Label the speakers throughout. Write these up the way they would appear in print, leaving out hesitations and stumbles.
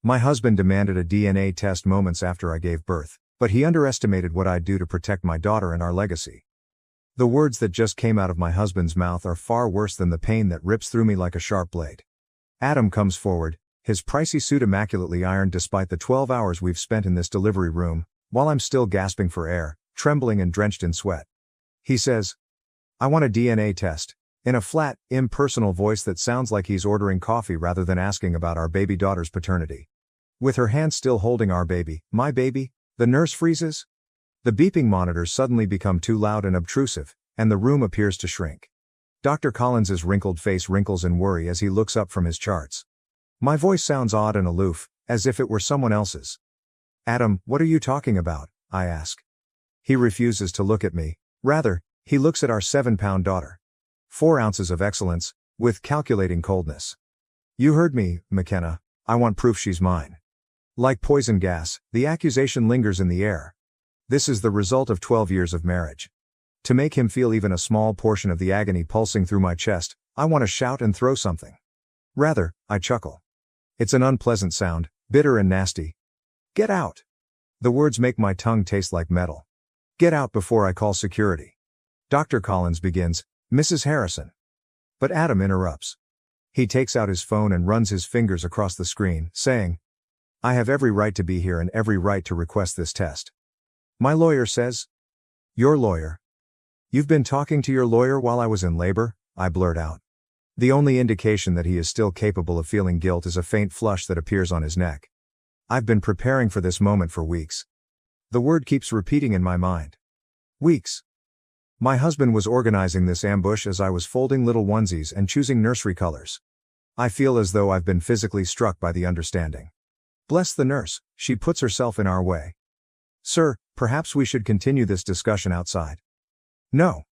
Speaker 1: My husband demanded a DNA test moments after I gave birth, but he underestimated what I'd do to protect my daughter and our legacy. The words that just came out of my husband's mouth are far worse than the pain that rips through me like a sharp blade. Adam comes forward, his pricey suit immaculately ironed despite the 12 hours we've spent in this delivery room, while I'm still gasping for air, trembling and drenched in sweat. He says, "I want a DNA test," in a flat, impersonal voice that sounds like he's ordering coffee rather than asking about our baby daughter's paternity. With her hand still holding our baby, my baby, the nurse freezes. The beeping monitors suddenly become too loud and obtrusive, and the room appears to shrink. Dr. Collins's wrinkled face wrinkles in worry as he looks up from his charts. My voice sounds odd and aloof, as if it were someone else's. "Adam, what are you talking about?" I ask. He refuses to look at me. Rather, he looks at our 7-pound daughter. 4 ounces of excellence, with calculating coldness. "You heard me, McKenna. I want proof she's mine." Like poison gas, the accusation lingers in the air. This is the result of 12 years of marriage. To make him feel even a small portion of the agony pulsing through my chest, I want to shout and throw something. Rather, I chuckle. It's an unpleasant sound, bitter and nasty. "Get out." The words make my tongue taste like metal. "Get out before I call security." Dr. Collins begins, "Mrs. Harrison." But Adam interrupts. He takes out his phone and runs his fingers across the screen, saying, "I have every right to be here and every right to request this test." My lawyer says. "Your lawyer? You've been talking to your lawyer while I was in labor?" I blurt out. The only indication that he is still capable of feeling guilt is a faint flush that appears on his neck. I've been preparing for this moment for weeks. The word keeps repeating in my mind. Weeks. My husband was organizing this ambush as I was folding little onesies and choosing nursery colors. I feel as though I've been physically struck by the understanding. Bless the nurse, she puts herself in our way. "Sir, perhaps we should continue this discussion outside." "No."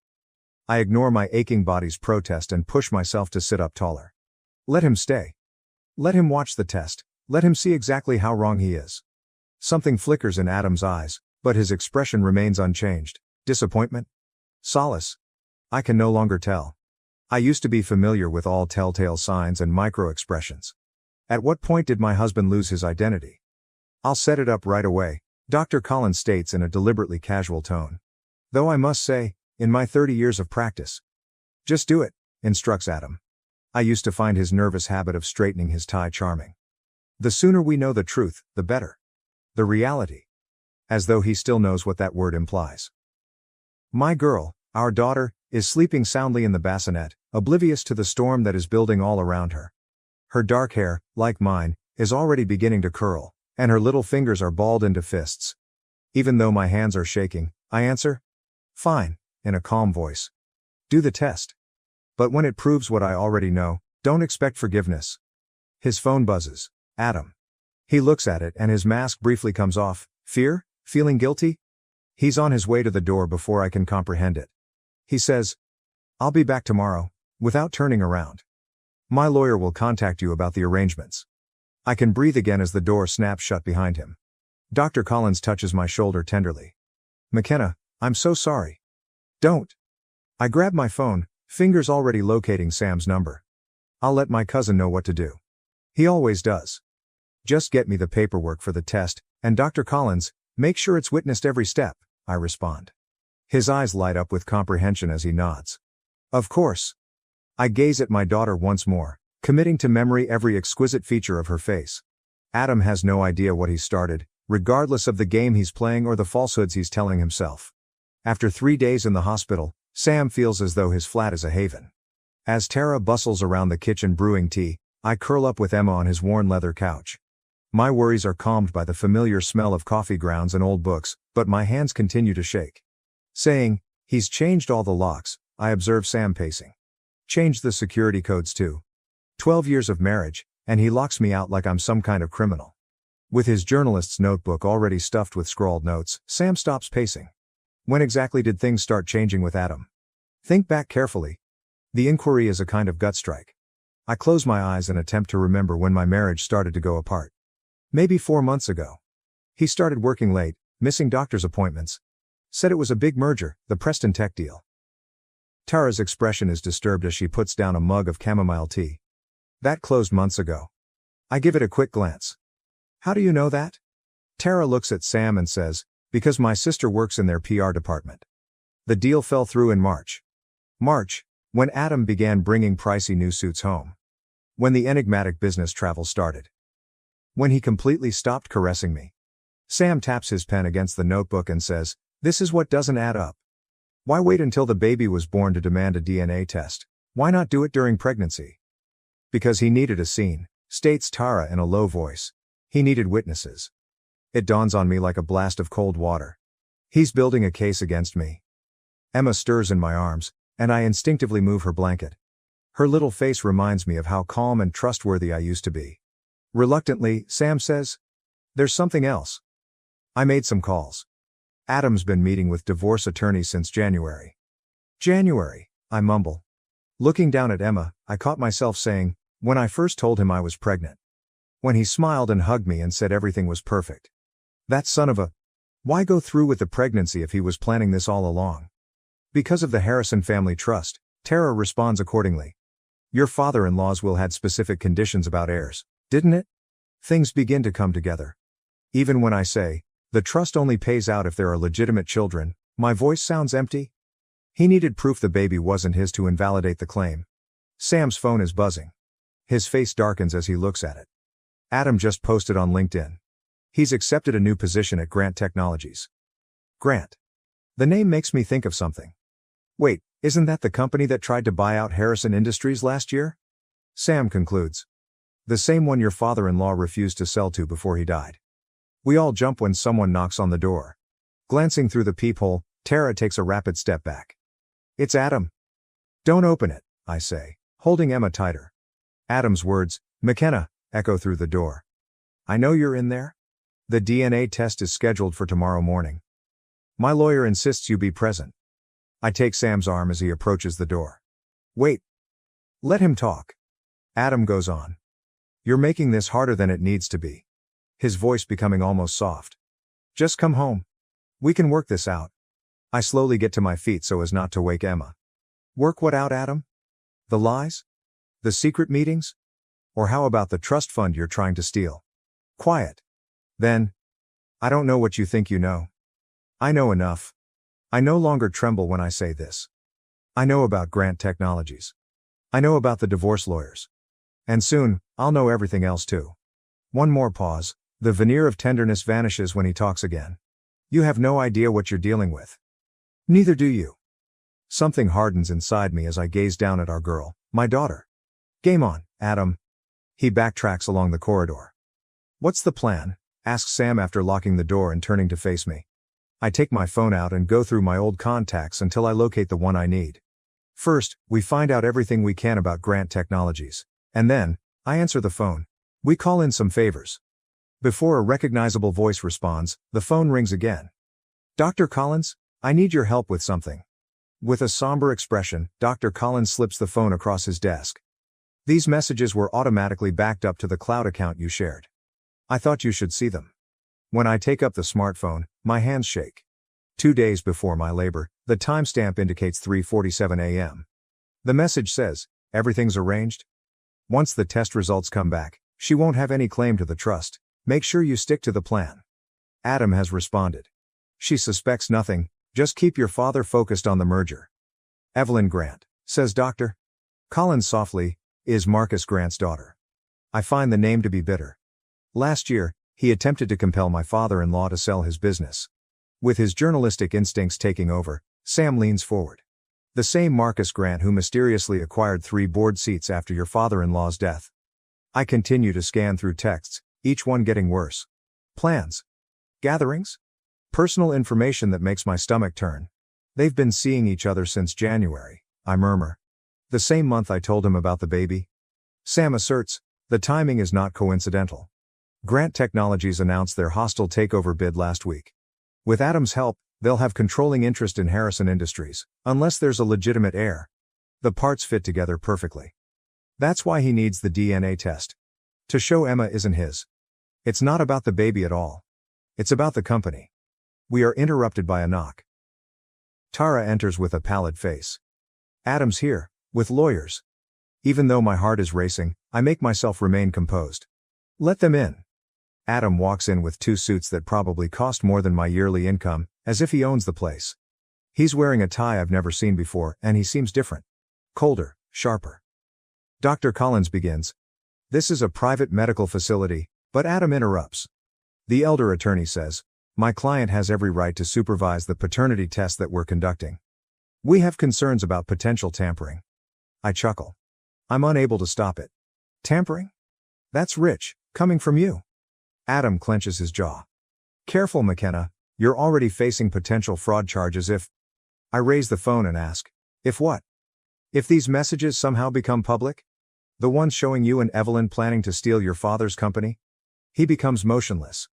Speaker 1: I ignore my aching body's protest and push myself to sit up taller. Let him stay. Let him watch the test. Let him see exactly how wrong he is. Something flickers in Adam's eyes, but his expression remains unchanged. Disappointment? Solace? I can no longer tell. I used to be familiar with all telltale signs and micro-expressions. At what point did my husband lose his identity? "I'll set it up right away," Dr. Collins states in a deliberately casual tone. Though I must say, in my 30 years of practice. "Just do it," instructs Adam. I used to find his nervous habit of straightening his tie charming. The sooner we know the truth, the better. The reality. As though he still knows what that word implies. My girl, our daughter, is sleeping soundly in the bassinet, oblivious to the storm that is building all around her. Her dark hair, like mine, is already beginning to curl, and her little fingers are balled into fists. Even though my hands are shaking, I answer, "Fine," in a calm voice. "Do the test. But when it proves what I already know, don't expect forgiveness." His phone buzzes. Adam. He looks at it and his mask briefly comes off. Fear? Feeling guilty? He's on his way to the door before I can comprehend it. He says, "I'll be back tomorrow," without turning around. "My lawyer will contact you about the arrangements." I can breathe again as the door snaps shut behind him. Dr. Collins touches my shoulder tenderly. "McKenna, I'm so sorry." "Don't." I grab my phone, fingers already locating Sam's number. "I'll let my cousin know what to do. He always does. Just get me the paperwork for the test, and Dr. Collins, make sure it's witnessed every step," I respond. His eyes light up with comprehension as he nods. "Of course." I gaze at my daughter once more, committing to memory every exquisite feature of her face. Adam has no idea what he's started, regardless of the game he's playing or the falsehoods he's telling himself. After 3 days in the hospital, Sam feels as though his flat is a haven. As Tara bustles around the kitchen brewing tea, I curl up with Emma on his worn leather couch. My worries are calmed by the familiar smell of coffee grounds and old books, but my hands continue to shake. Saying, "He's changed all the locks," I observe Sam pacing. "Changed the security codes too. 12 years of marriage, and he locks me out like I'm some kind of criminal." With his journalist's notebook already stuffed with scrawled notes, Sam stops pacing. When exactly did things start changing with Adam? Think back carefully. The inquiry is a kind of gut strike. I close my eyes and attempt to remember when my marriage started to go apart. Maybe 4 months ago. He started working late, missing doctor's appointments. Said it was a big merger, the Preston Tech deal. Tara's expression is disturbed as she puts down a mug of chamomile tea. That closed months ago. I give it a quick glance. How do you know that? Tara looks at Sam and says, because my sister works in their PR department. The deal fell through in March. When Adam began bringing pricey new suits home. When the enigmatic business travel started. When he completely stopped caressing me. Sam taps his pen against the notebook and says, this is what doesn't add up. Why wait until the baby was born to demand a DNA test? Why not do it during pregnancy? Because he needed a scene, states Tara in a low voice. He needed witnesses. It dawns on me like a blast of cold water. He's building a case against me. Emma stirs in my arms, and I instinctively move her blanket. Her little face reminds me of how calm and trustworthy I used to be. Reluctantly, Sam says, there's something else. I made some calls. Adam's been meeting with divorce attorneys since January. January, I mumble. Looking down at Emma, I caught myself saying, when I first told him I was pregnant. When he smiled and hugged me and said everything was perfect. That son of a... Why go through with the pregnancy if he was planning this all along? Because of the Harrison family trust, Tara responds accordingly. Your father-in-law's will had specific conditions about heirs, didn't it? Things begin to come together. Even when I say, the trust only pays out if there are legitimate children, my voice sounds empty. He needed proof the baby wasn't his to invalidate the claim. Sam's phone is buzzing. His face darkens as he looks at it. Adam just posted on LinkedIn. He's accepted a new position at Grant Technologies. Grant. The name makes me think of something. Wait, isn't that the company that tried to buy out Harrison Industries last year? Sam concludes. The same one your father-in-law refused to sell to before he died. We all jump when someone knocks on the door. Glancing through the peephole, Tara takes a rapid step back. It's Adam. Don't open it, I say, holding Emma tighter. Adam's words, McKenna, echo through the door. I know you're in there. The DNA test is scheduled for tomorrow morning. My lawyer insists you be present. I take Sam's arm as he approaches the door. Wait. Let him talk. Adam goes on. You're making this harder than it needs to be. His voice becoming almost soft. Just come home. We can work this out. I slowly get to my feet so as not to wake Emma. Work what out, Adam? The lies? The secret meetings? Or how about the trust fund you're trying to steal? Quiet. Then. I don't know what you think you know. I know enough. I no longer tremble when I say this. I know about Grant Technologies. I know about the divorce lawyers. And soon, I'll know everything else too. One more pause. The veneer of tenderness vanishes when he talks again. You have no idea what you're dealing with. Neither do you. Something hardens inside me as I gaze down at our girl, my daughter. Game on, Adam. He backtracks along the corridor. What's the plan? Asks Sam after locking the door and turning to face me. I take my phone out and go through my old contacts until I locate the one I need. First, we find out everything we can about Grant Technologies. And then, I answer the phone. We call in some favors. Before a recognizable voice responds, the phone rings again. Dr. Collins, I need your help with something. With a somber expression, Dr. Collins slips the phone across his desk. These messages were automatically backed up to the cloud account you shared. I thought you should see them. When I take up the smartphone, my hands shake. 2 days before my labor, the timestamp indicates 3:47 a.m. The message says, everything's arranged. Once the test results come back, she won't have any claim to the trust. Make sure you stick to the plan. Adam has responded. She suspects nothing, just keep your father focused on the merger. Evelyn Grant, says Dr. Collins softly, is Marcus Grant's daughter. I find the name to be bitter. Last year, he attempted to compel my father-in-law to sell his business. With his journalistic instincts taking over, Sam leans forward. The same Marcus Grant who mysteriously acquired 3 board seats after your father-in-law's death. I continue to scan through texts, each one getting worse. Plans. Gatherings? Personal information that makes my stomach turn. They've been seeing each other since January, I murmur. The same month I told him about the baby. Sam asserts, the timing is not coincidental. Grant Technologies announced their hostile takeover bid last week. With Adam's help, they'll have controlling interest in Harrison Industries, unless there's a legitimate heir. The parts fit together perfectly. That's why he needs the DNA test. To show Emma isn't his. It's not about the baby at all. It's about the company. We are interrupted by a knock. Tara enters with a pallid face. Adam's here, with lawyers. Even though my heart is racing, I make myself remain composed. Let them in. Adam walks in with 2 suits that probably cost more than my yearly income, as if he owns the place. He's wearing a tie I've never seen before, and he seems different. Colder, sharper. Dr. Collins begins. This is a private medical facility, but Adam interrupts. The elder attorney says, my client has every right to supervise the paternity test that we're conducting. We have concerns about potential tampering. I chuckle. I'm unable to stop it. Tampering? That's rich, coming from you. Adam clenches his jaw. Careful, McKenna, you're already facing potential fraud charges if... I raise the phone and ask, if what? If these messages somehow become public? The ones showing you and Evelyn planning to steal your father's company? He becomes motionless.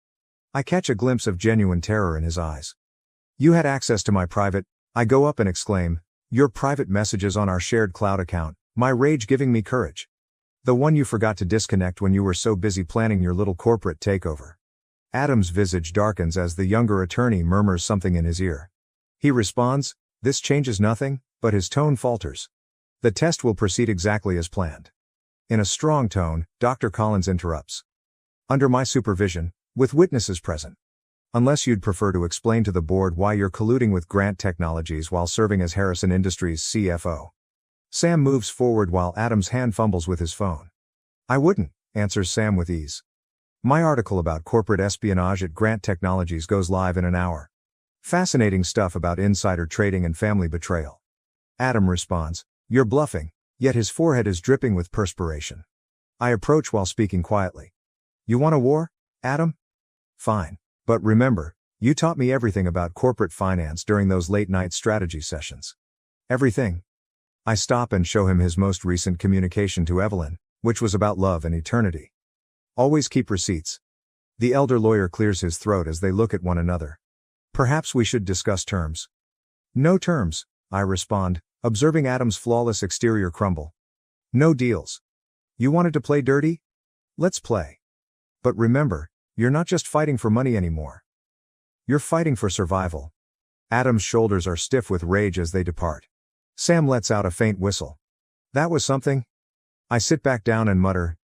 Speaker 1: I catch a glimpse of genuine terror in his eyes. You had access to my private... I go up and exclaim, your private messages on our shared cloud account, my rage giving me courage. The one you forgot to disconnect when you were so busy planning your little corporate takeover. Adam's visage darkens as the younger attorney murmurs something in his ear. He responds, this changes nothing, but his tone falters. The test will proceed exactly as planned. In a strong tone, Dr. Collins interrupts. Under my supervision, with witnesses present. Unless you'd prefer to explain to the board why you're colluding with Grant Technologies while serving as Harrison Industries' CFO. Sam moves forward while Adam's hand fumbles with his phone. I wouldn't, answers Sam with ease. My article about corporate espionage at Grant Technologies goes live in an hour. Fascinating stuff about insider trading and family betrayal. Adam responds, you're bluffing, yet his forehead is dripping with perspiration. I approach while speaking quietly. You want a war, Adam? Fine. But remember, you taught me everything about corporate finance during those late-night strategy sessions. Everything. I stop and show him his most recent communication to Evelyn, which was about love and eternity. Always keep receipts. The elder lawyer clears his throat as they look at one another. Perhaps we should discuss terms. No terms, I respond, observing Adam's flawless exterior crumble. No deals. You wanted to play dirty? Let's play. But remember, you're not just fighting for money anymore. You're fighting for survival. Adam's shoulders are stiff with rage as they depart. Sam lets out a faint whistle. That was something. I sit back down and mutter.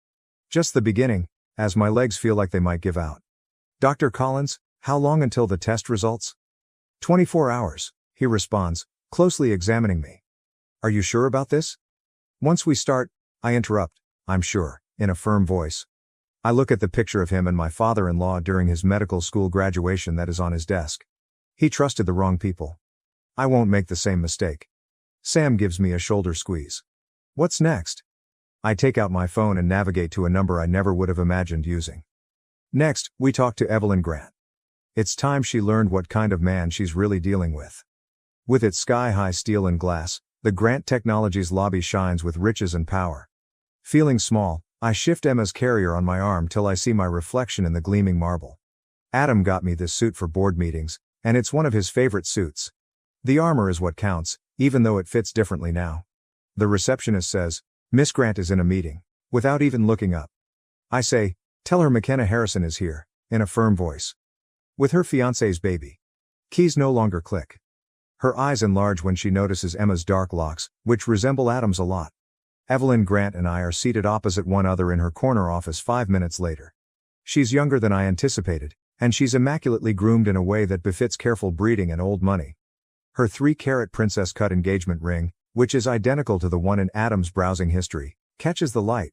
Speaker 1: Just the beginning, as my legs feel like they might give out. Dr. Collins, how long until the test results? 24 hours, he responds, closely examining me. Are you sure about this? Once we start, I interrupt, I'm sure, in a firm voice. I look at the picture of him and my father-in-law during his medical school graduation that is on his desk. He trusted the wrong people. I won't make the same mistake. Sam gives me a shoulder squeeze. What's next? I take out my phone and navigate to a number I never would have imagined using. Next, we talk to Evelyn Grant. It's time she learned what kind of man she's really dealing with. With its sky-high steel and glass, the Grant Technologies lobby shines with riches and power. Feeling small, I shift Emma's carrier on my arm till I see my reflection in the gleaming marble. Adam got me this suit for board meetings, and it's one of his favorite suits. The armor is what counts, even though it fits differently now. The receptionist says, Miss Grant is in a meeting, without even looking up. I say, tell her McKenna Harrison is here, in a firm voice. With her fiancé's baby. Keys no longer click. Her eyes enlarge when she notices Emma's dark locks, which resemble Adam's a lot. Evelyn Grant and I are seated opposite one another in her corner office 5 minutes later. She's younger than I anticipated, and she's immaculately groomed in a way that befits careful breeding and old money. Her 3-carat princess-cut engagement ring, which is identical to the one in Adam's browsing history, catches the light.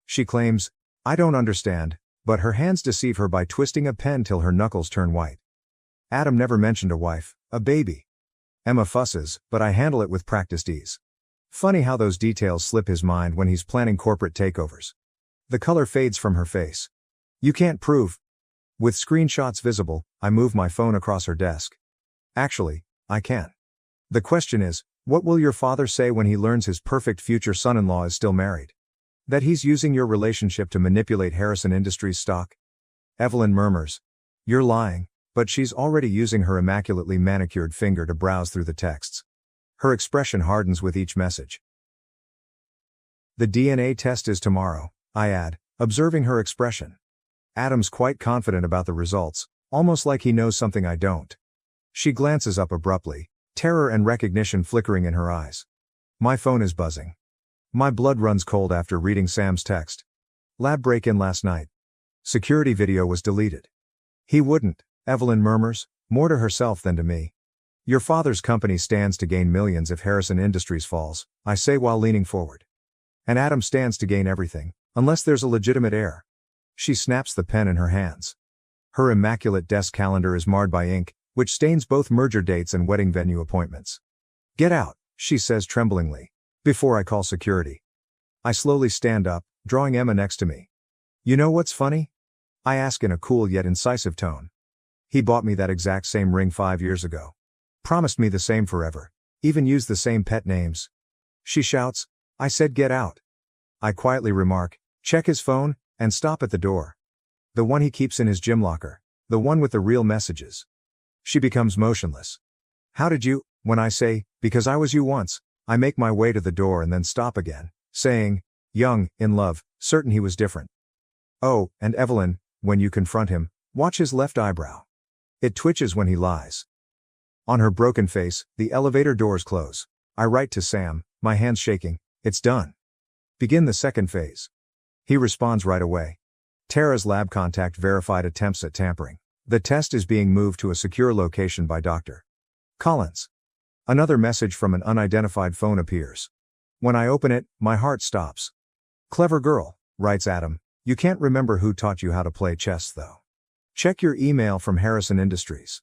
Speaker 1: She claims, I don't understand, but her hands deceive her by twisting a pen till her knuckles turn white. Adam never mentioned a wife, a baby. Emma fusses, but I handle it with practiced ease. Funny how those details slip his mind when he's planning corporate takeovers. The color fades from her face. You can't prove. With screenshots visible, I move my phone across her desk. Actually, I can. The question is, what will your father say when he learns his perfect future son-in-law is still married? That he's using your relationship to manipulate Harrison Industries stock? Evelyn murmurs. You're lying, but she's already using her immaculately manicured finger to browse through the texts. Her expression hardens with each message. The DNA test is tomorrow, I add, observing her expression. Adam's quite confident about the results, almost like he knows something I don't. She glances up abruptly, terror and recognition flickering in her eyes. My phone is buzzing. My blood runs cold after reading Sam's text. Lab break-in last night. Security video was deleted. He wouldn't, Evelyn murmurs, more to herself than to me. Your father's company stands to gain millions if Harrison Industries falls, I say while leaning forward. And Adam stands to gain everything, unless there's a legitimate heir. She snaps the pen in her hands. Her immaculate desk calendar is marred by ink, which stains both merger dates and wedding venue appointments. Get out, she says tremblingly, before I call security. I slowly stand up, drawing Emma next to me. You know what's funny? I ask in a cool yet incisive tone. He bought me that exact same ring 5 years ago. Promised me the same forever. Even used the same pet names. She shouts, I said get out. I quietly remark, check his phone, and stop at the door. The one he keeps in his gym locker. The one with the real messages. She becomes motionless. How did you, when I say, because I was you once, I make my way to the door and then stop again, saying, young, in love, certain he was different. Oh, and Evelyn, when you confront him, watch his left eyebrow. It twitches when he lies. On her broken face, the elevator doors close. I write to Sam, my hands shaking, it's done. Begin the second phase. He responds right away. Tara's lab contact verified attempts at tampering. The test is being moved to a secure location by Dr. Collins. Another message from an unidentified phone appears. When I open it, my heart stops. Clever girl, writes Adam, you can't remember who taught you how to play chess though. Check your email from Harrison Industries.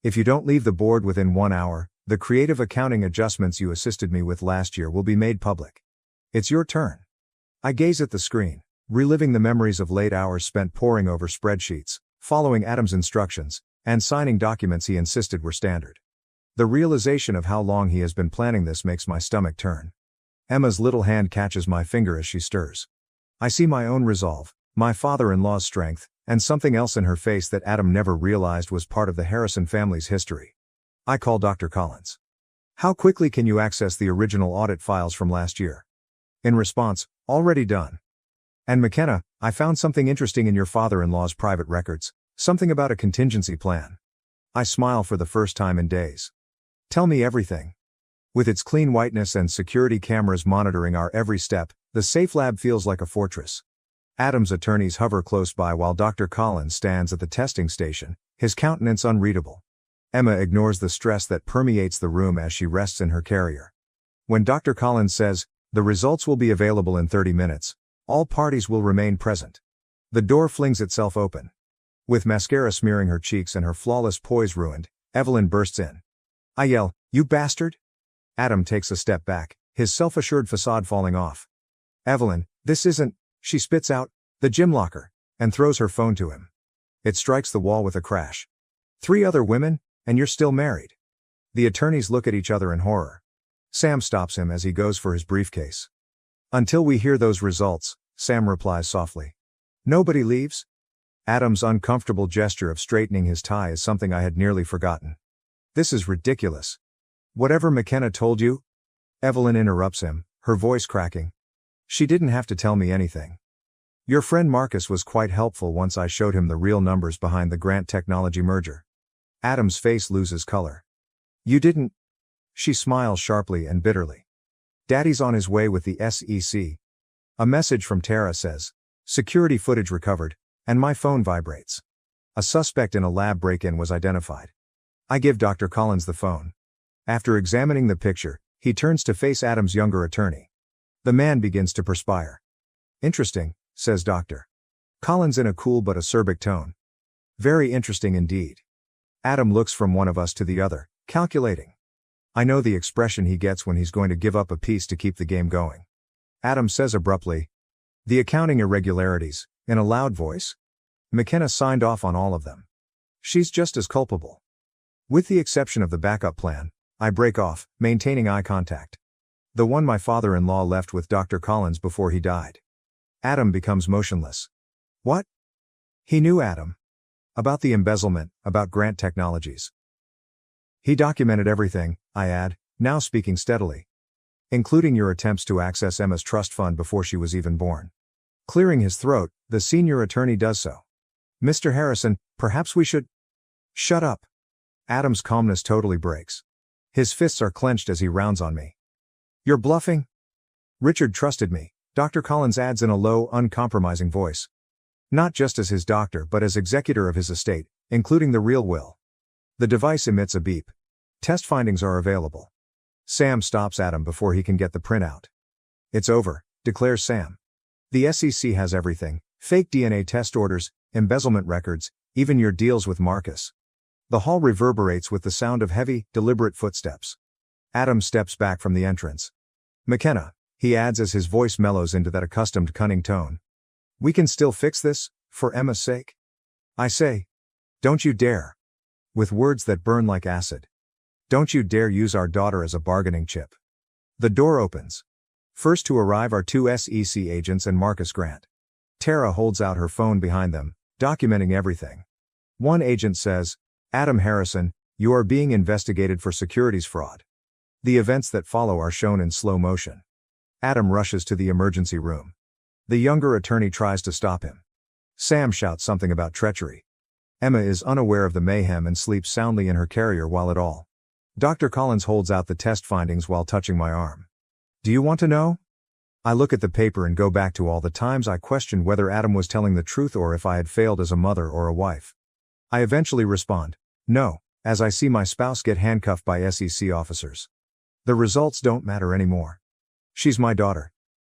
Speaker 1: If you don't leave the board within 1 hour, the creative accounting adjustments you assisted me with last year will be made public. It's your turn. I gaze at the screen, reliving the memories of late hours spent poring over spreadsheets, following Adam's instructions, and signing documents he insisted were standard. The realization of how long he has been planning this makes my stomach turn. Emma's little hand catches my finger as she stirs. I see my own resolve, my father-in-law's strength, and something else in her face that Adam never realized was part of the Harrison family's history. I call Dr. Collins. How quickly can you access the original audit files from last year? In response, already done. And McKenna, I found something interesting in your father-in-law's private records, something about a contingency plan. I smile for the first time in days. Tell me everything. With its clean whiteness and security cameras monitoring our every step, the safe lab feels like a fortress. Adam's attorneys hover close by while Dr. Collins stands at the testing station, his countenance unreadable. Emma ignores the stress that permeates the room as she rests in her carrier. When Dr. Collins says, the results will be available in 30 minutes, all parties will remain present. The door flings itself open. With mascara smearing her cheeks and her flawless poise ruined, Evelyn bursts in. I yell, you bastard! Adam takes a step back, his self-assured facade falling off. Evelyn, this isn't, she spits out, the gym locker, and throws her phone to him. It strikes the wall with a crash. 3 other women, and you're still married. The attorneys look at each other in horror. Sam stops him as he goes for his briefcase. Until we hear those results, Sam replies softly. Nobody leaves? Adam's uncomfortable gesture of straightening his tie is something I had nearly forgotten. This is ridiculous. Whatever McKenna told you? Evelyn interrupts him, her voice cracking. She didn't have to tell me anything. Your friend Marcus was quite helpful once I showed him the real numbers behind the Grant Technology merger. Adam's face loses color. You didn't? She smiles sharply and bitterly. Daddy's on his way with the SEC. A message from Tara says, security footage recovered, and my phone vibrates. A suspect in a lab break-in was identified. I give Dr. Collins the phone. After examining the picture, he turns to face Adam's younger attorney. The man begins to perspire. Interesting, says Dr. Collins in a cool but acerbic tone. Very interesting indeed. Adam looks from one of us to the other, calculating. I know the expression he gets when he's going to give up a piece to keep the game going. Adam says abruptly, the accounting irregularities, in a loud voice. McKenna signed off on all of them. She's just as culpable. With the exception of the backup plan, I break off, maintaining eye contact. The one my father-in-law left with Dr. Collins before he died. Adam becomes motionless. What? He knew Adam. About the embezzlement, about Grant Technologies. He documented everything, I add, now speaking steadily. Including your attempts to access Emma's trust fund before she was even born. Clearing his throat, the senior attorney does so. Mr. Harrison, perhaps we should... Shut up. Adam's calmness totally breaks. His fists are clenched as he rounds on me. You're bluffing? Richard trusted me, Dr. Collins adds in a low, uncompromising voice. Not just as his doctor but as executor of his estate, including the real will. The device emits a beep. Test findings are available. Sam stops Adam before he can get the printout. It's over, declares Sam. The SEC has everything: fake DNA test orders, embezzlement records, even your deals with Marcus. The hall reverberates with the sound of heavy, deliberate footsteps. Adam steps back from the entrance. McKenna, he adds as his voice mellows into that accustomed cunning tone. We can still fix this, for Emma's sake? I say. Don't you dare. With words that burn like acid. Don't you dare use our daughter as a bargaining chip. The door opens. First to arrive are two SEC agents and Marcus Grant. Tara holds out her phone behind them, documenting everything. One agent says, Adam Harrison, you are being investigated for securities fraud. The events that follow are shown in slow motion. Adam rushes to the emergency room. The younger attorney tries to stop him. Sam shouts something about treachery. Emma is unaware of the mayhem and sleeps soundly in her carrier while it all. Dr. Collins holds out the test findings while touching my arm. Do you want to know? I look at the paper and go back to all the times I questioned whether Adam was telling the truth or if I had failed as a mother or a wife. I eventually respond, no, as I see my spouse get handcuffed by SEC officers. The results don't matter anymore. She's my daughter.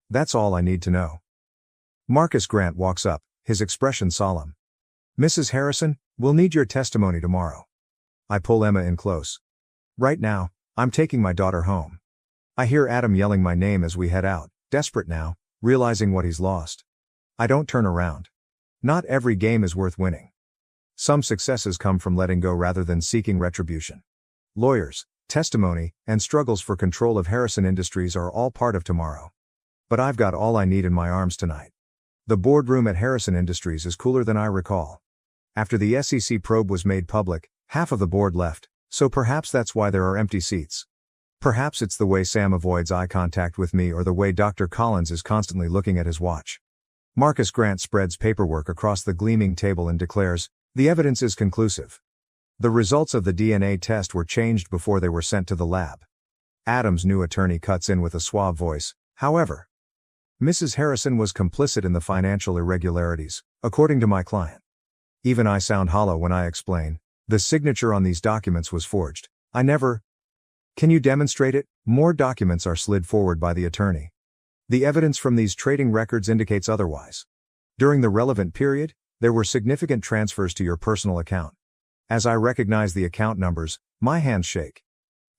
Speaker 1: That's all I need to know. Marcus Grant walks up, his expression solemn. Mrs. Harrison, we'll need your testimony tomorrow. I pull Emma in close. Right now, I'm taking my daughter home. I hear Adam yelling my name as we head out, desperate now, realizing what he's lost. I don't turn around. Not every game is worth winning. Some successes come from letting go rather than seeking retribution. Lawyers, testimony, and struggles for control of Harrison Industries are all part of tomorrow. But I've got all I need in my arms tonight. The boardroom at Harrison Industries is cooler than I recall. After the SEC probe was made public, half of the board left, so perhaps that's why there are empty seats. Perhaps it's the way Sam avoids eye contact with me or the way Dr. Collins is constantly looking at his watch. Marcus Grant spreads paperwork across the gleaming table and declares, the evidence is conclusive. The results of the DNA test were changed before they were sent to the lab. Adam's new attorney cuts in with a suave voice, however. Mrs. Harrison was complicit in the financial irregularities, according to my client. Even I sound hollow when I explain, the signature on these documents was forged. I never. Can you demonstrate it? More documents are slid forward by the attorney. The evidence from these trading records indicates otherwise. During the relevant period, there were significant transfers to your personal account. As I recognize the account numbers, my hands shake.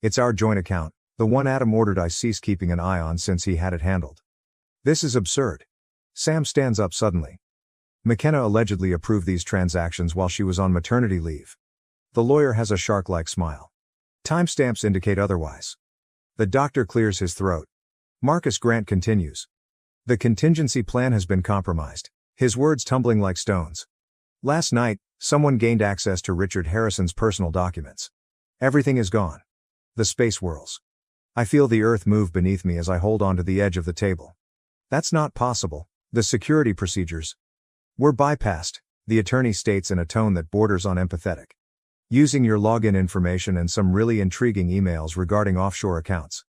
Speaker 1: It's our joint account, the one Adam ordered I cease keeping an eye on since he had it handled. This is absurd. Sam stands up suddenly. McKenna allegedly approved these transactions while she was on maternity leave. The lawyer has a shark-like smile. Timestamps indicate otherwise. The doctor clears his throat. Marcus Grant continues. The contingency plan has been compromised, his words tumbling like stones. Last night, someone gained access to Richard Harrison's personal documents. Everything is gone. The space whirls. I feel the earth move beneath me as I hold onto the edge of the table. That's not possible. The security procedures were bypassed, the attorney states in a tone that borders on empathetic. Using your login information and some really intriguing emails regarding offshore accounts.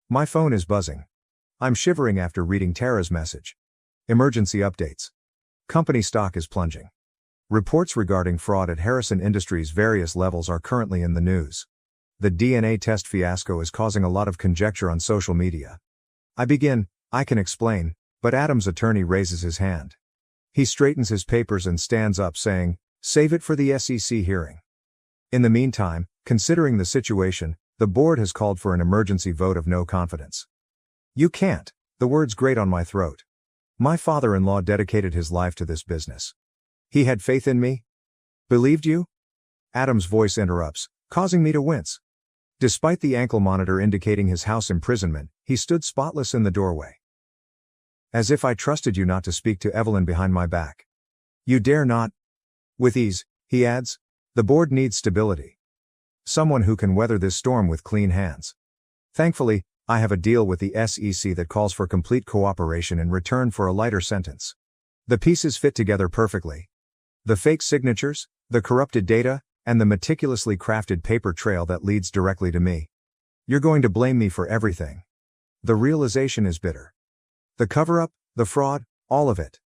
Speaker 1: My phone is buzzing. I'm shivering after reading Tara's message. Emergency updates. Company stock is plunging. Reports regarding fraud at Harrison Industries' various levels are currently in the news. The DNA test fiasco is causing a lot of conjecture on social media. I can explain, but Adam's attorney raises his hand. He straightens his papers and stands up saying, save it for the SEC hearing. In the meantime, considering the situation, the board has called for an emergency vote of no confidence. You can't. The words grate on my throat. My father-in-law dedicated his life to this business. He had faith in me? Believed you? Adam's voice interrupts, causing me to wince. Despite the ankle monitor indicating his house imprisonment, he stood spotless in the doorway. As if I trusted you not to speak to Evelyn behind my back. You dare not. With ease, he adds. The board needs stability. Someone who can weather this storm with clean hands. Thankfully, I have a deal with the SEC that calls for complete cooperation in return for a lighter sentence. The pieces fit together perfectly. The fake signatures, the corrupted data, and the meticulously crafted paper trail that leads directly to me. You're going to blame me for everything. The realization is bitter. The cover-up, the fraud, all of it.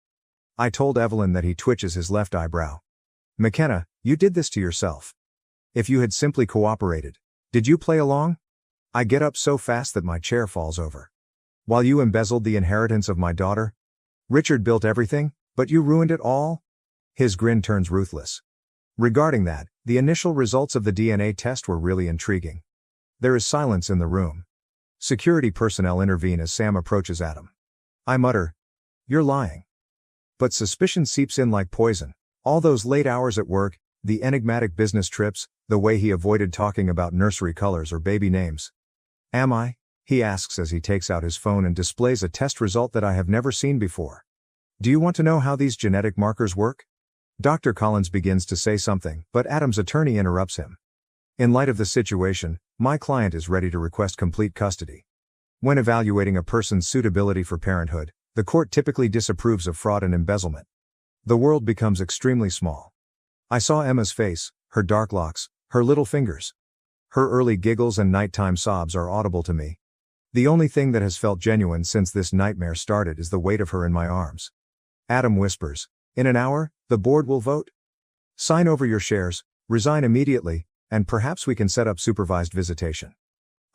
Speaker 1: I told Evelyn that. He twitches his left eyebrow. McKenna, you did this to yourself. If you had simply cooperated. Did you play along? I get up so fast that my chair falls over. While you embezzled the inheritance of my daughter? Richard built everything, but you ruined it all? His grin turns ruthless. Regarding that, the initial results of the DNA test were really intriguing. There is silence in the room. Security personnel intervene as Sam approaches Adam. I mutter, "You're lying." But suspicion seeps in like poison. All those late hours at work, the enigmatic business trips, the way he avoided talking about nursery colors or baby names. Am I? He asks as he takes out his phone and displays a test result that I have never seen before. Do you want to know how these genetic markers work? Dr. Collins begins to say something, but Adam's attorney interrupts him. In light of the situation, my client is ready to request complete custody. When evaluating a person's suitability for parenthood, the court typically disapproves of fraud and embezzlement. The world becomes extremely small. I saw Emma's face, her dark locks, her little fingers. Her early giggles and nighttime sobs are audible to me. The only thing that has felt genuine since this nightmare started is the weight of her in my arms. Adam whispers, "In an hour, the board will vote. Sign over your shares, resign immediately, and perhaps we can set up supervised visitation."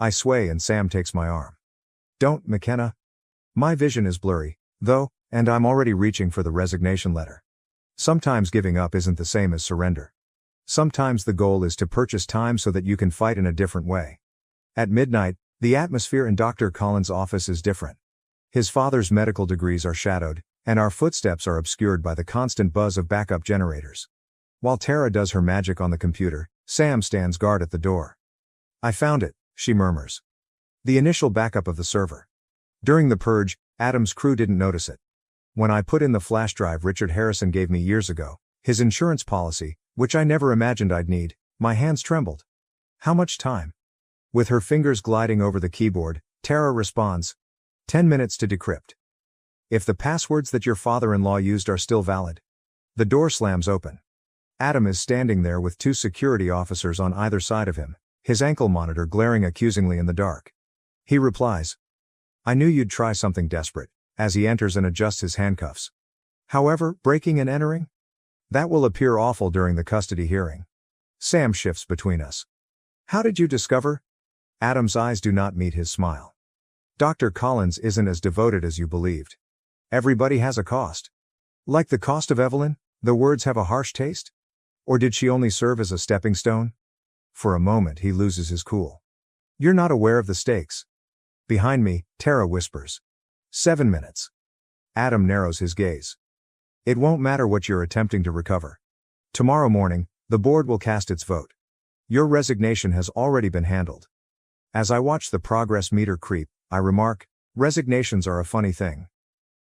Speaker 1: I sway and Sam takes my arm. Don't, McKenna. My vision is blurry, though, and I'm already reaching for the resignation letter. Sometimes giving up isn't the same as surrender. Sometimes the goal is to purchase time so that you can fight in a different way. At midnight, the atmosphere in Dr. Collins' office is different. His father's medical degrees are shadowed, and our footsteps are obscured by the constant buzz of backup generators. While Tara does her magic on the computer, Sam stands guard at the door. I found it, she murmurs. The initial backup of the server. During the purge, Adam's crew didn't notice it. When I put in the flash drive Richard Harrison gave me years ago, his insurance policy, which I never imagined I'd need, my hands trembled. How much time? With her fingers gliding over the keyboard, Tara responds, 10 minutes to decrypt. If the passwords that your father-in-law used are still valid. The door slams open. Adam is standing there with 2 security officers on either side of him, his ankle monitor glaring accusingly in the dark. He replies, "I knew you'd try something desperate," as he enters and adjusts his handcuffs. "However, breaking and entering? That will appear awful during the custody hearing." Sam shifts between us. "How did you discover?" Adam's eyes do not meet his smile. "Dr. Collins isn't as devoted as you believed. Everybody has a cost. Like the cost of Evelyn, the words have a harsh taste? Or did she only serve as a stepping stone?" For a moment he loses his cool. "You're not aware of the stakes." Behind me, Tara whispers. 7 minutes. Adam narrows his gaze. "It won't matter what you're attempting to recover. Tomorrow morning, the board will cast its vote. Your resignation has already been handled." As I watch the progress meter creep, I remark, resignations are a funny thing.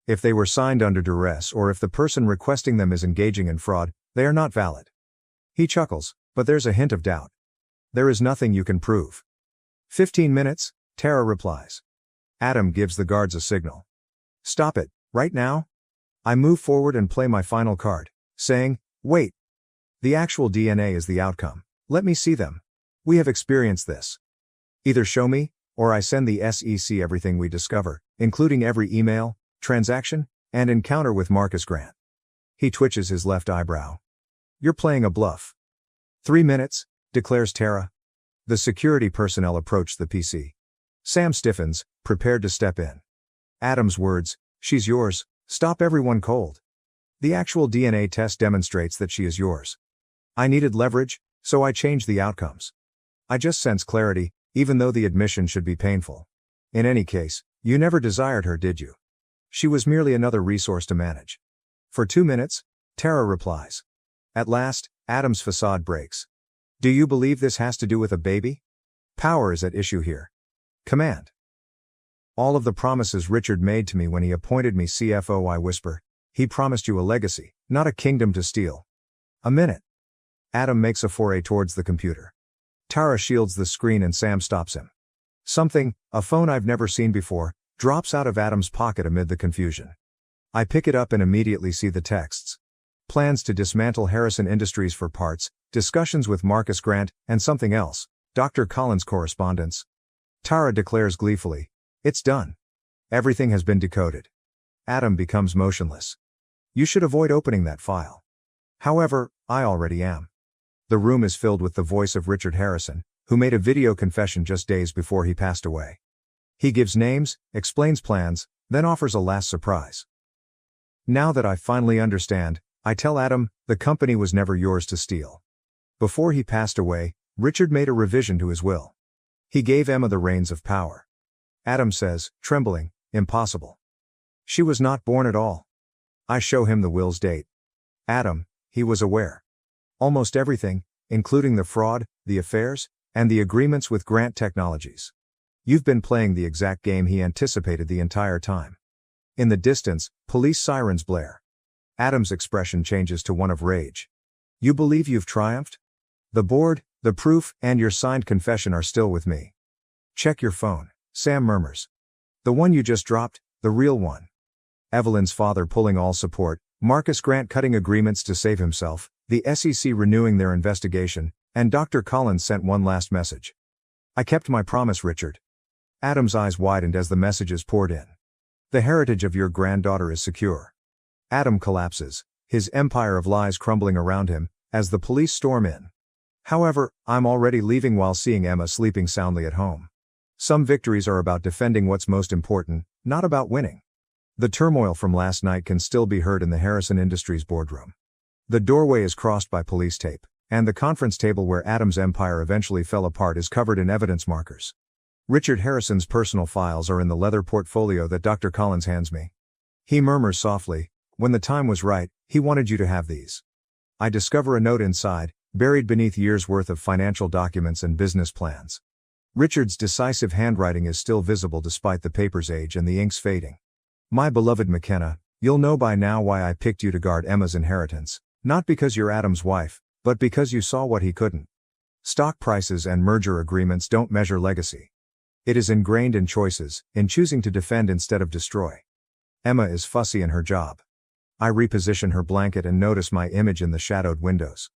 Speaker 1: If they were signed under duress or if the person requesting them is engaging in fraud, they are not valid. He chuckles, but there's a hint of doubt. "There is nothing you can prove." 15 minutes, Tara replies. Adam gives the guards a signal. "Stop it, right now?" I move forward and play my final card, saying, "Wait. The actual DNA is the outcome. Let me see them. We have experienced this. Either show me, or I send the SEC everything we discover, including every email, transaction, and encounter with Marcus Grant." He twitches his left eyebrow. "You're playing a bluff." 3 minutes, declares Tara. The security personnel approach the PC. Sam stiffens, prepared to step in. Adam's words, "She's yours," stop everyone cold. The actual DNA test demonstrates that she is yours. I needed leverage, so I changed the outcomes. I just sense clarity, even though the admission should be painful. In any case, you never desired her, did you? She was merely another resource to manage. For 2 minutes, Tara replies. At last, Adam's facade breaks. "Do you believe this has to do with a baby? Power is at issue here. Command. All of the promises Richard made to me when he appointed me CFO," I whisper. "He promised you a legacy, not a kingdom to steal." A minute. Adam makes a foray towards the computer. Tara shields the screen and Sam stops him. Something, a phone I've never seen before, drops out of Adam's pocket amid the confusion. I pick it up and immediately see the texts. Plans to dismantle Harrison Industries for parts, discussions with Marcus Grant, and something else, Dr. Collins' correspondence. Tara declares gleefully, "It's done. Everything has been decoded." Adam becomes motionless. You should avoid opening that file. However, I already am. The room is filled with the voice of Richard Harrison, who made a video confession just days before he passed away. He gives names, explains plans, then offers a last surprise. Now that I finally understand, I tell Adam, the company was never yours to steal. Before he passed away, Richard made a revision to his will. He gave Emma the reins of power. Adam says, trembling, impossible. She was not born at all. I show him the will's date. Adam, he was aware. Almost everything, including the fraud, the affairs, and the agreements with Grant Technologies. You've been playing the exact game he anticipated the entire time. In the distance, police sirens blare. Adam's expression changes to one of rage. You believe you've triumphed? The board, the proof, and your signed confession are still with me. Check your phone, Sam murmurs. The one you just dropped, the real one. Evelyn's father pulling all support, Marcus Grant cutting agreements to save himself, the SEC renewing their investigation, and Dr. Collins sent one last message. I kept my promise, Richard. Adam's eyes widened as the messages poured in. The heritage of your granddaughter is secure. Adam collapses, his empire of lies crumbling around him, as the police storm in. However, I'm already leaving while seeing Emma sleeping soundly at home. Some victories are about defending what's most important, not about winning. The turmoil from last night can still be heard in the Harrison Industries boardroom. The doorway is crossed by police tape, and the conference table where Adam's empire eventually fell apart is covered in evidence markers. Richard Harrison's personal files are in the leather portfolio that Dr. Collins hands me. He murmurs softly, when the time was right, he wanted you to have these. I discover a note inside, buried beneath years' worth of financial documents and business plans. Richard's decisive handwriting is still visible despite the paper's age and the ink's fading. My beloved McKenna, you'll know by now why I picked you to guard Emma's inheritance, not because you're Adam's wife, but because you saw what he couldn't. Stock prices and merger agreements don't measure legacy. It is ingrained in choices, in choosing to defend instead of destroy. Emma is fussy in her job. I reposition her blanket and notice my image in the shadowed windows.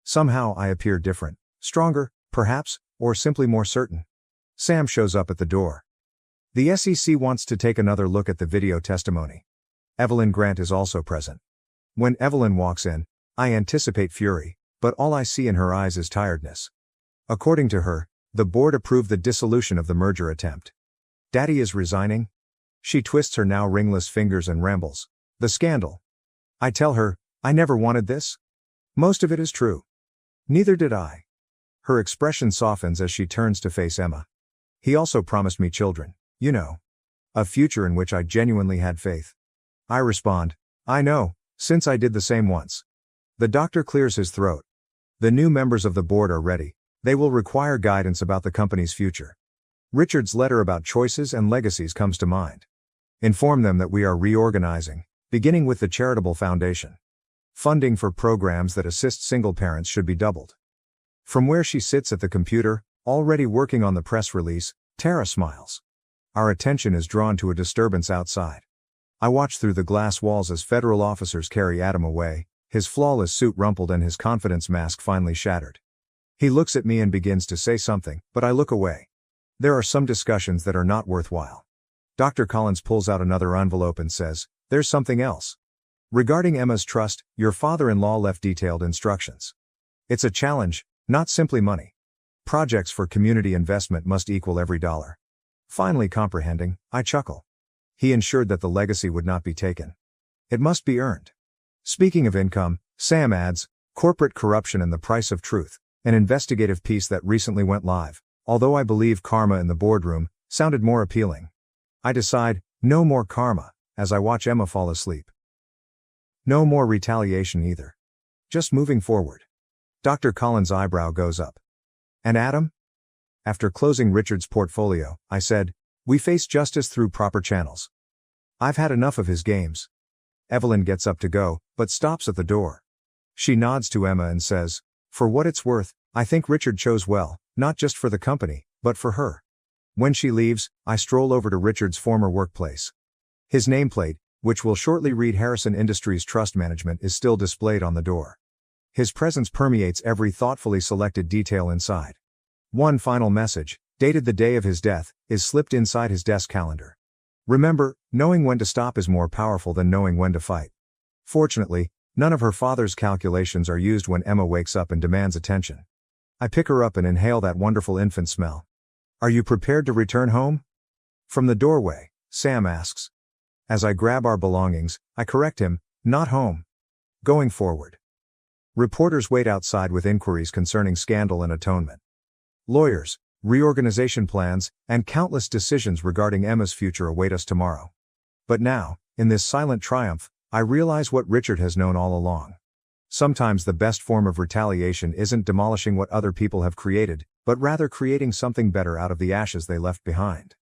Speaker 1: Somehow I appear different, stronger, perhaps, or simply more certain. Sam shows up at the door. The SEC wants to take another look at the video testimony. Evelyn Grant is also present. When Evelyn walks in, I anticipate fury, but all I see in her eyes is tiredness. According to her, the board approved the dissolution of the merger attempt. Daddy is resigning? She twists her now ringless fingers and rambles. The scandal. I tell her, I never wanted this. Most of it is true. Neither did I. Her expression softens as she turns to face Emma. He also promised me children, you know. A future in which I genuinely had faith. I respond, I know, since I did the same once. The doctor clears his throat. The new members of the board are ready. They will require guidance about the company's future. Richard's letter about choices and legacies comes to mind. Inform them that we are reorganizing, beginning with the charitable foundation. Funding for programs that assist single parents should be doubled. From where she sits at the computer, already working on the press release, Tara smiles. Our attention is drawn to a disturbance outside. I watch through the glass walls as federal officers carry Adam away, his flawless suit rumpled and his confidence mask finally shattered. He looks at me and begins to say something, but I look away. There are some discussions that are not worthwhile. Dr. Collins pulls out another envelope and says, there's something else. Regarding Emma's trust, your father-in-law left detailed instructions. It's a challenge, not simply money. Projects for community investment must equal every dollar. Finally comprehending, I chuckle. He ensured that the legacy would not be taken. It must be earned. Speaking of income, Sam adds, corporate corruption and the price of truth, an investigative piece that recently went live, although I believe karma in the boardroom, sounded more appealing. I decide, no more karma, as I watch Emma fall asleep. No more retaliation either. Just moving forward. Dr. Collins' eyebrow goes up. And Adam? After closing Richard's portfolio, I said, we face justice through proper channels. I've had enough of his games. Evelyn gets up to go, but stops at the door. She nods to Emma and says, for what it's worth, I think Richard chose well, not just for the company, but for her. When she leaves, I stroll over to Richard's former workplace. His nameplate, which will shortly read Harrison Industries Trust Management, is still displayed on the door. His presence permeates every thoughtfully selected detail inside. One final message, dated the day of his death, is slipped inside his desk calendar. Remember, knowing when to stop is more powerful than knowing when to fight. Fortunately, none of her father's calculations are used when Emma wakes up and demands attention. I pick her up and inhale that wonderful infant smell. "Are you prepared to return home?" From the doorway, Sam asks. As I grab our belongings, I correct him, "Not home. Going forward." Reporters wait outside with inquiries concerning scandal and atonement. Lawyers, reorganization plans, and countless decisions regarding Emma's future await us tomorrow. But now, in this silent triumph, I realize what Richard has known all along. Sometimes the best form of retaliation isn't demolishing what other people have created, but rather creating something better out of the ashes they left behind.